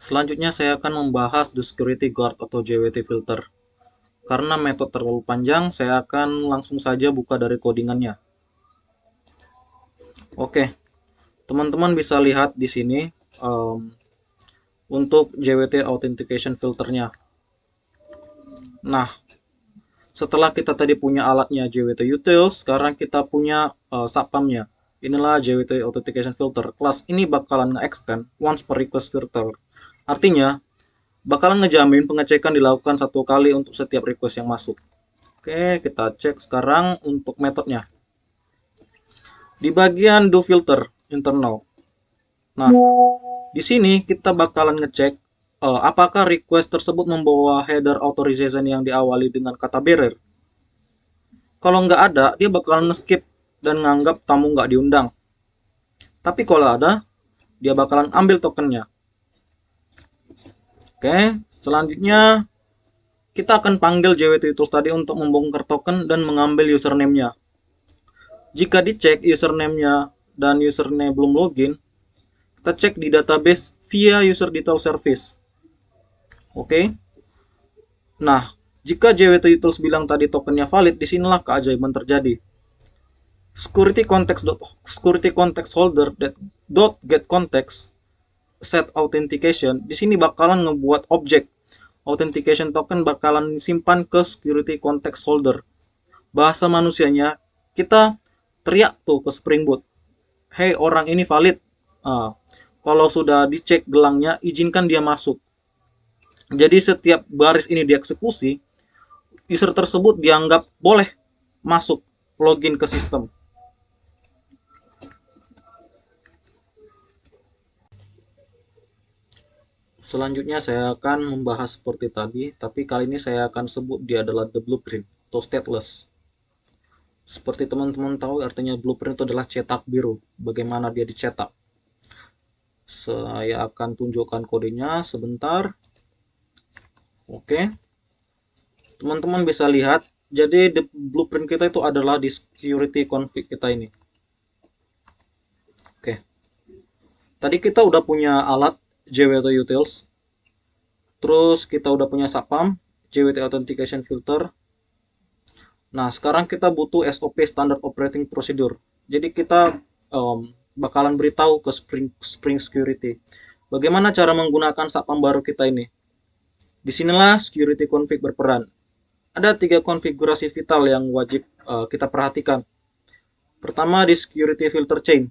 Selanjutnya saya akan membahas the security guard atau JWT filter. Karena metode terlalu panjang, saya akan langsung saja buka dari codingannya. Oke, teman-teman bisa lihat di sini untuk JWT authentication filternya. Nah, setelah kita tadi punya alatnya JWT utils, sekarang kita punya subpamnya. Inilah JWT authentication filter. Kelas ini bakalan nge-extend once per request filter. Artinya, bakalan ngejamin pengecekan dilakukan satu kali untuk setiap request yang masuk. Oke, kita cek sekarang untuk metodenya. Di bagian do filter internal. Nah, di sini kita bakalan ngecek apakah request tersebut membawa header authorization yang diawali dengan kata bearer. Kalau nggak ada, dia bakalan nge-skip dan nganggap tamu nggak diundang. Tapi kalau ada, dia bakalan ambil tokennya. Oke, selanjutnya kita akan panggil JWT Tools tadi untuk membongkar token dan mengambil username-nya. Jika dicek username-nya dan username belum login, kita cek di database via user detail service. Oke. Nah, jika JWT Utils bilang tadi tokennya valid, disinilah keajaiban terjadi. Security context holder dot get context set authentication. Di sini bakalan ngebuat objek authentication token bakalan simpan ke security context holder. Bahasa manusianya, kita teriak tuh ke Spring Boot, hey orang ini valid. Kalau sudah dicek gelangnya, izinkan dia masuk. Jadi setiap baris ini dieksekusi, user tersebut dianggap boleh masuk login ke sistem. Selanjutnya saya akan membahas seperti tadi, tapi kali ini saya akan sebut dia adalah the blueprint atau stateless. Seperti teman-teman tahu, artinya blueprint itu adalah cetak biru. Bagaimana dia dicetak? Saya akan tunjukkan kodenya sebentar. Oke. Teman-teman bisa lihat, jadi the blueprint kita itu adalah di security config kita ini. Oke. Tadi kita udah punya alat JWT utils. Terus kita udah punya subpam JWT authentication filter. Nah, sekarang kita butuh SOP, standard operating procedure. Jadi kita bakalan beritahu ke Spring Security bagaimana cara menggunakan subpam baru kita ini. Disinilah security config berperan. Ada 3 konfigurasi vital yang wajib kita perhatikan. Pertama di security filter chain.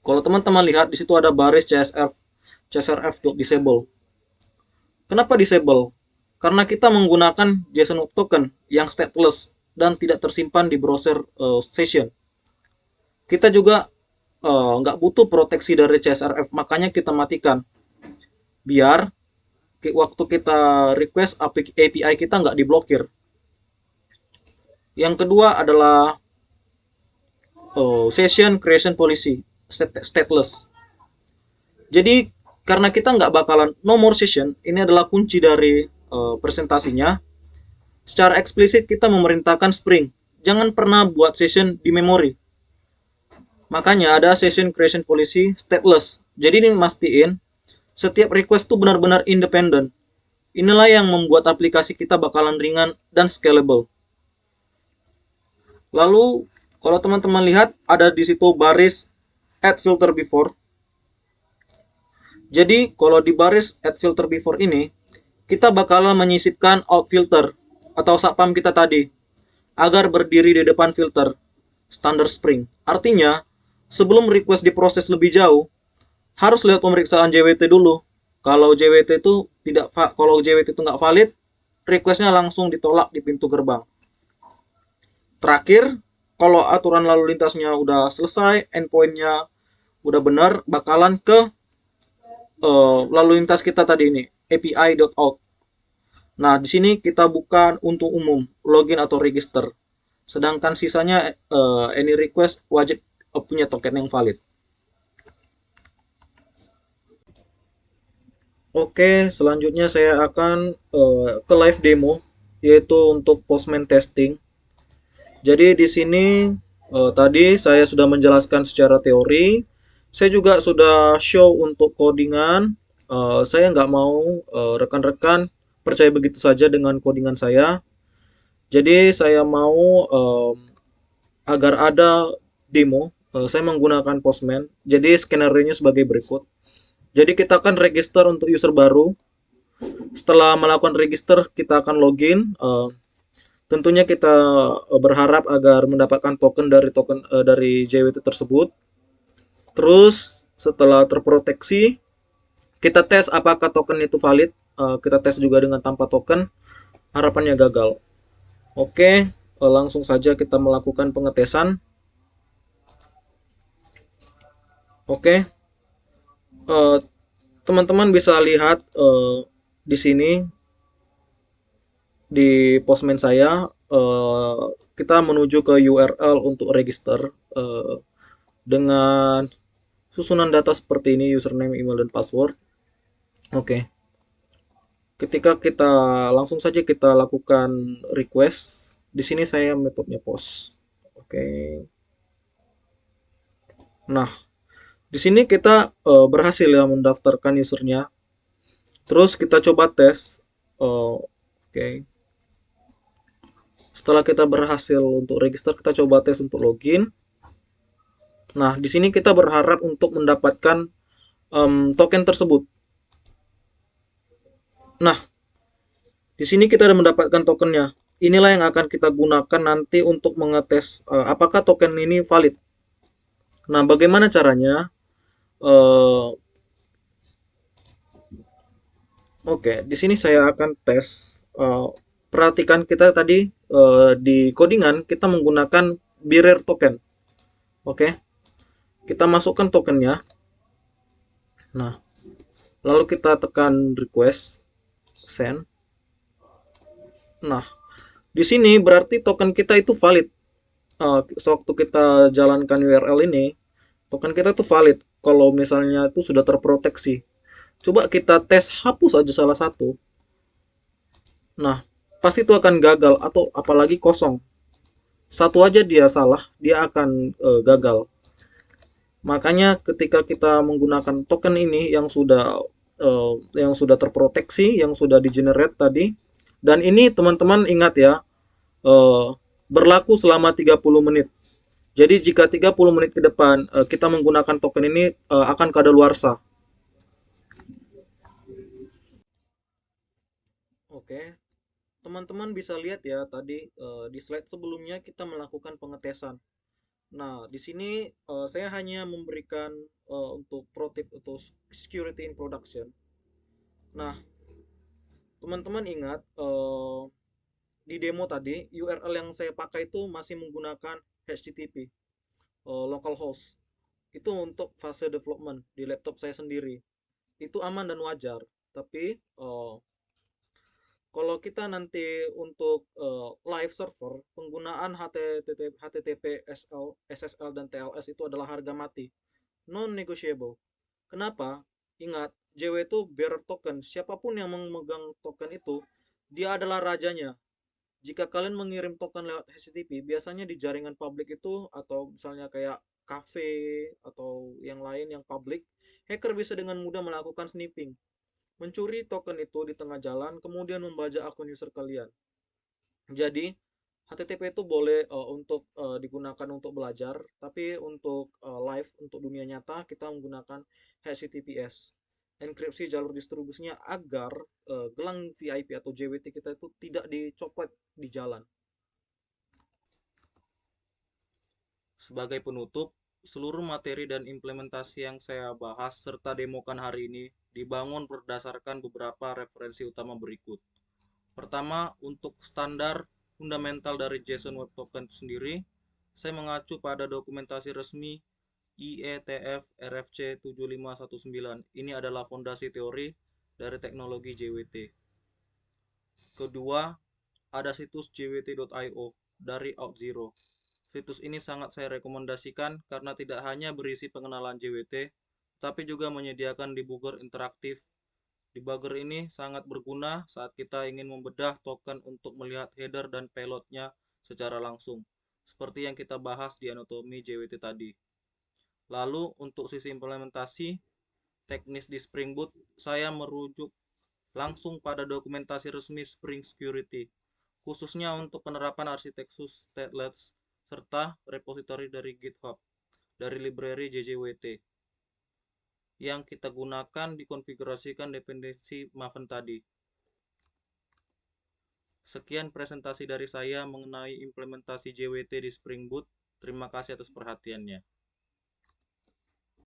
Kalau teman-teman lihat di situ ada baris csrf.disable. Kenapa disable? Karena kita menggunakan JSON Web Token yang stateless dan tidak tersimpan di browser session. Kita juga nggak butuh proteksi dari CSRF, makanya kita matikan. Biar waktu kita request API kita nggak diblokir. Yang kedua adalah session creation policy, stateless. Jadi karena kita nggak bakalan no more session, ini adalah kunci dari presentasinya. Secara eksplisit kita memerintahkan Spring jangan pernah buat session di memori. Makanya ada session creation policy stateless. Jadi ini mastiin setiap request itu benar-benar independen. Inilah yang membuat aplikasi kita bakalan ringan dan scalable. Lalu kalau teman-teman lihat ada di situ baris add filter before. Jadi kalau di baris add filter before ini, kita bakalan menyisipkan out filter atau subpam kita tadi agar berdiri di depan filter standar Spring. Artinya, sebelum request diproses lebih jauh, harus lihat pemeriksaan JWT dulu. Kalau JWT itu nggak valid, requestnya langsung ditolak di pintu gerbang. Terakhir, kalau aturan lalu lintasnya udah selesai, endpointnya udah benar, bakalan ke lalu lintas kita tadi ini, api.out. Nah, di sini kita buka untuk umum, login atau register. Sedangkan sisanya any request wajib punya token yang valid. Oke, selanjutnya saya akan ke live demo, yaitu untuk Postman testing. Jadi di sini tadi saya sudah menjelaskan secara teori. Saya juga sudah show untuk codingan Saya nggak mau rekan-rekan percaya begitu saja dengan codingan saya. Jadi saya mau agar ada demo. Saya menggunakan Postman. Jadi skenario-nya sebagai berikut. Jadi kita akan register untuk user baru. Setelah melakukan register, kita akan login. Tentunya kita berharap agar mendapatkan token dari JWT tersebut. Terus setelah terproteksi, kita tes apakah token itu valid. Kita tes juga dengan tanpa token. Harapannya gagal. Oke, langsung saja kita melakukan pengetesan. Oke, eh, teman-teman bisa lihat di sini di Postman saya, kita menuju ke URL untuk register dengan susunan data seperti ini, username, email, dan password. Oke, ketika kita langsung saja kita lakukan request, di sini saya metodenya post. Oke, nah di sini kita berhasil ya mendaftarkan usernya. Terus kita coba tes. Oke, setelah kita berhasil untuk register, kita coba tes untuk login. Nah, di sini kita berharap untuk mendapatkan token tersebut. Nah, di sini kita sudah mendapatkan tokennya. Inilah yang akan kita gunakan nanti untuk mengetes apakah token ini valid. Nah, bagaimana caranya? Uh, Oke, di sini saya akan tes. Perhatikan kita tadi di codingan kita menggunakan bearer token. Oke, kita masukkan tokennya. Nah, lalu kita tekan request, send. Nah, di sini berarti token kita itu valid. Sewaktu kita jalankan URL ini, token kita itu valid. Kalau misalnya itu sudah terproteksi. Coba kita tes hapus aja salah satu. Nah, pasti itu akan gagal atau apalagi kosong. Satu aja dia salah, dia akan gagal. Makanya ketika kita menggunakan token ini yang sudah terproteksi, yang sudah di-generate tadi, dan ini teman-teman ingat ya, eh, berlaku selama 30 menit. Jadi jika 30 menit ke depan kita menggunakan token ini akan kadaluarsa. Oke, teman-teman bisa lihat ya tadi di slide sebelumnya kita melakukan pengetesan. Nah, di sini saya hanya memberikan untuk pro tip untuk security in production. Nah, teman-teman ingat di demo tadi URL yang saya pakai itu masih menggunakan HTTP localhost. Itu untuk fase development di laptop saya sendiri. Itu aman dan wajar. Tapi kalau kita nanti untuk live server, penggunaan HTTP, SSL, dan TLS itu adalah harga mati, non-negotiable. Kenapa? Ingat, JW itu bearer token. Siapapun yang memegang token itu, dia adalah rajanya. Jika kalian mengirim token lewat HTTP, biasanya di jaringan publik itu, atau misalnya kayak cafe, atau yang lain yang publik, hacker bisa dengan mudah melakukan sniffing, mencuri token itu di tengah jalan, kemudian membajak akun user kalian. Jadi, HTTP itu boleh untuk digunakan untuk belajar, tapi untuk live, untuk dunia nyata, kita menggunakan HTTPS. Enkripsi jalur distribusinya agar gelang VIP atau JWT kita itu tidak dicopot di jalan. Sebagai penutup, seluruh materi dan implementasi yang saya bahas serta demokan hari ini dibangun berdasarkan beberapa referensi utama berikut. Pertama, untuk standar fundamental dari JSON Web Token sendiri, saya mengacu pada dokumentasi resmi IETF RFC 7519. Ini adalah fondasi teori dari teknologi JWT. Kedua, ada situs jwt.io dari OutZero. Situs ini sangat saya rekomendasikan karena tidak hanya berisi pengenalan JWT, tapi juga menyediakan debugger interaktif. Debugger ini sangat berguna saat kita ingin membedah token untuk melihat header dan payloadnya secara langsung, seperti yang kita bahas di anatomi JWT tadi. Lalu untuk sisi implementasi, teknis di Spring Boot, saya merujuk langsung pada dokumentasi resmi Spring Security, khususnya untuk penerapan arsitektur stateless serta repositori dari GitHub dari library JJWT yang kita gunakan dikonfigurasikan dependensi Maven tadi. Sekian presentasi dari saya mengenai implementasi JWT di Spring Boot. Terima kasih atas perhatiannya.